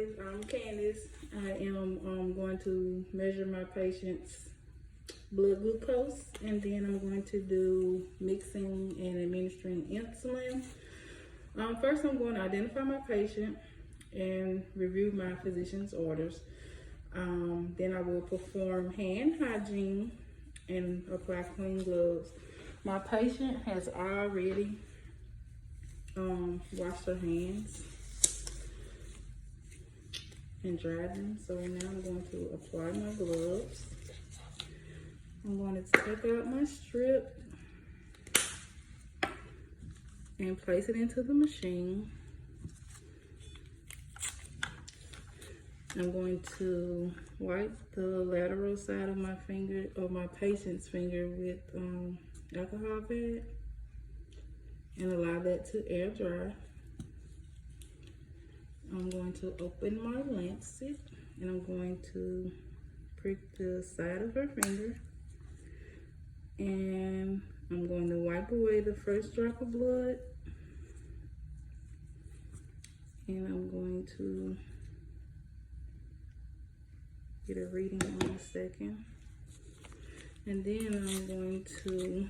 guys, I'm Candace. I am going to measure my patient's blood glucose, and then I'm going to do mixing and administering insulin. First, I'm going to identify my patient and review my physician's orders. Then I will perform hand hygiene and apply clean gloves. My patient has already washed her hands and dried them. So now I'm going to apply my gloves. I'm going to take out my strip and place it into the machine. I'm going to wipe the lateral side of my finger, of my patient's finger, with alcohol pad and allow that to air dry. I'm going to open my lancet and I'm going to prick the side of her finger, and I'm going to wipe away the first drop of blood, and I'm going to get a reading on the second, and then I'm going to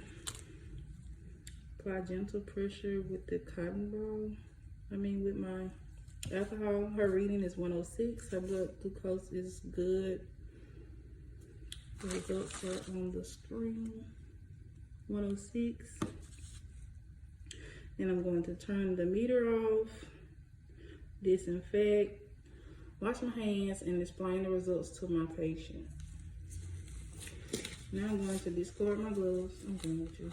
apply gentle pressure with the cotton ball. With my alcohol. Her reading is 106. Her blood glucose is good. The results are on the screen. 106. And I'm going to turn the meter off, disinfect, wash my hands, and explain the results to my patient. Now I'm going to discard my gloves. I'm going to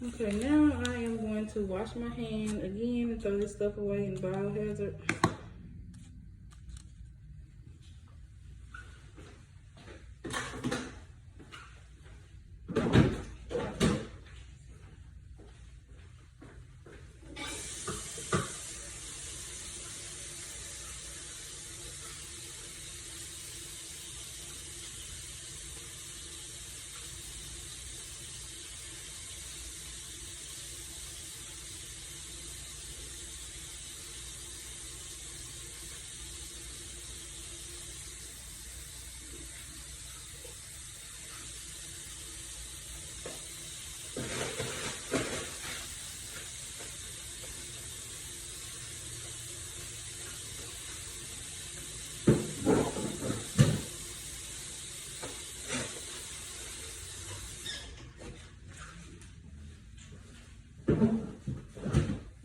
Okay, now I am going to wash my hand again and throw this stuff away in biohazard.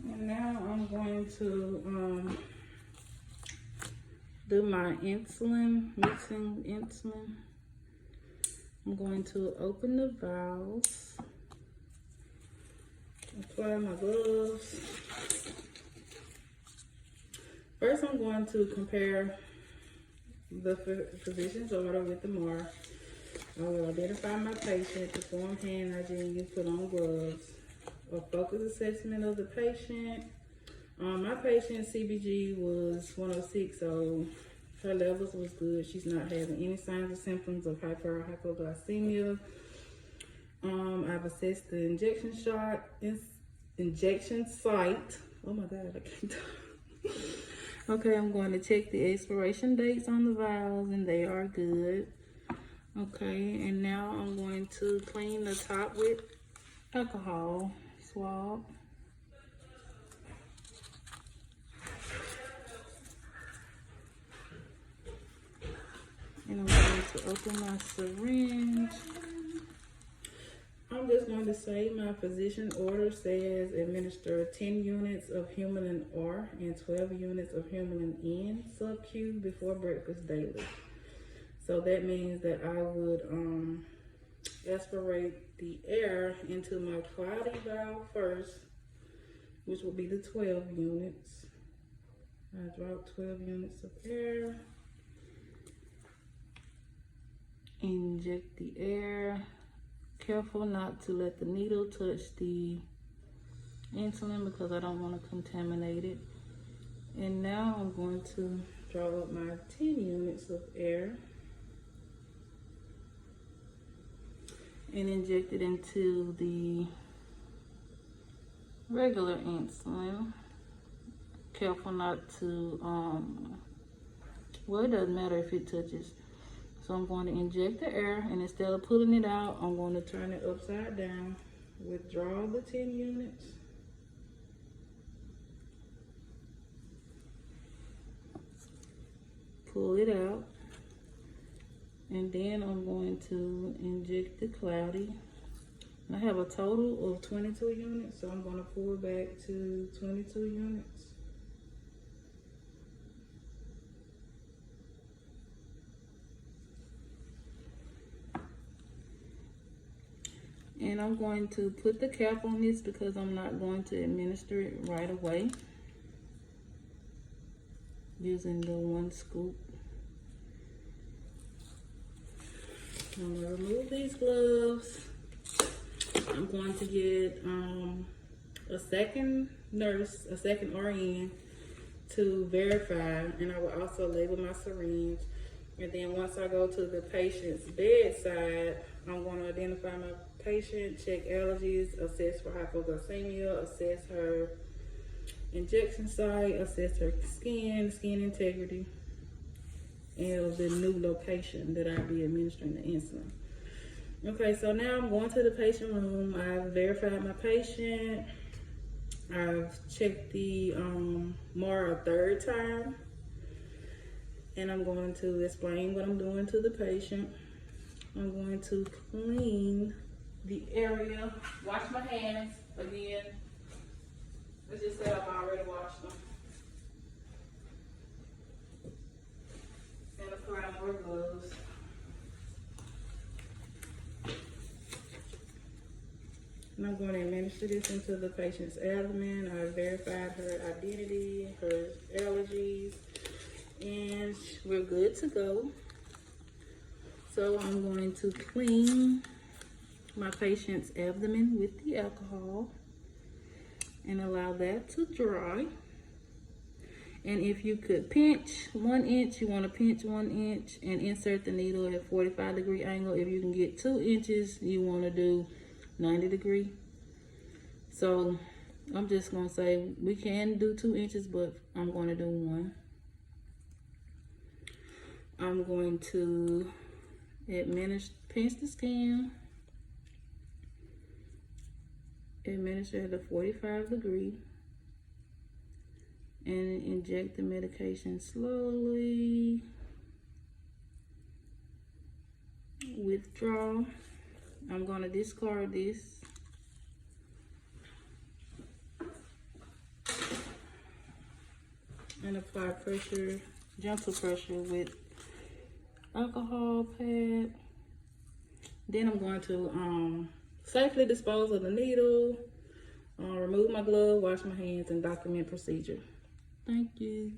And now I'm going to do my insulin, mixing insulin. I'm going to open the valves, apply my gloves. First, I'm going to compare the physician's order with the MAR. I will identify my patient, perform hand hygiene, and put on gloves. A focus assessment of the patient. My patient's CBG was 106, so her levels was good. She's not having any signs or symptoms of hyper or hypoglycemia. I've assessed the injection site. Oh my God, I can't talk. Okay, I'm going to check the expiration dates on the vials, and they are good. Okay, and now I'm going to clean the top with alcohol swab. And I'm going to open my syringe. I'm just going to say my physician order says administer 10 units of Humulin R and 12 units of Humulin N sub-Q before breakfast daily. So that means that I would aspirate the air into my cloudy valve first, which will be the 12 units. I drop 12 units of air. Inject the air. Careful not to let the needle touch the insulin because I don't want to contaminate it. And now I'm going to draw up my 10 units of air and inject it into the regular insulin. Careful not to, well, it doesn't matter if it touches. So I'm going to inject the air, and instead of pulling it out, I'm going to turn it upside down. Withdraw the 10 units. Pull it out. And then I'm going to inject the cloudy. I have a total of 22 units, so I'm going to pull back to 22 units. And I'm going to put the cap on this because I'm not going to administer it right away. Using the 1 scoop. I'm going to remove these gloves. I'm going to get a second nurse, a second RN to verify, and I will also label my syringe. And then once I go to the patient's bedside, I'm going to identify my patient, check allergies, assess for hypoglycemia, assess her injection site, assess her skin integrity, and the new location that I'll be administering the insulin. Okay, so now I'm going to the patient room. I've verified my patient. I've checked the MAR a third time. And I'm going to explain what I'm doing to the patient. I'm going to clean the area, wash my hands again. Let's just say I've already washed them. And apply more gloves. And I'm going to administer this into the patient's abdomen. I verified her identity, her allergies, and we're good to go. So I'm going to clean my patient's abdomen with the alcohol and allow that to dry. And if you could pinch 1 inch, you want to pinch 1 inch and insert the needle at 45-degree angle. If you can get 2 inches, you want to do 90-degree. So I'm just going to say we can do 2 inches, but I'm going to do 1. I'm going to pinch the skin, administer at a 45-degree, and inject the medication slowly. Withdraw. I'm going to discard this. And apply pressure, gentle pressure with alcohol pad. Then I'm going to safely dispose of the needle, remove my glove, wash my hands, and document procedure. Thank you.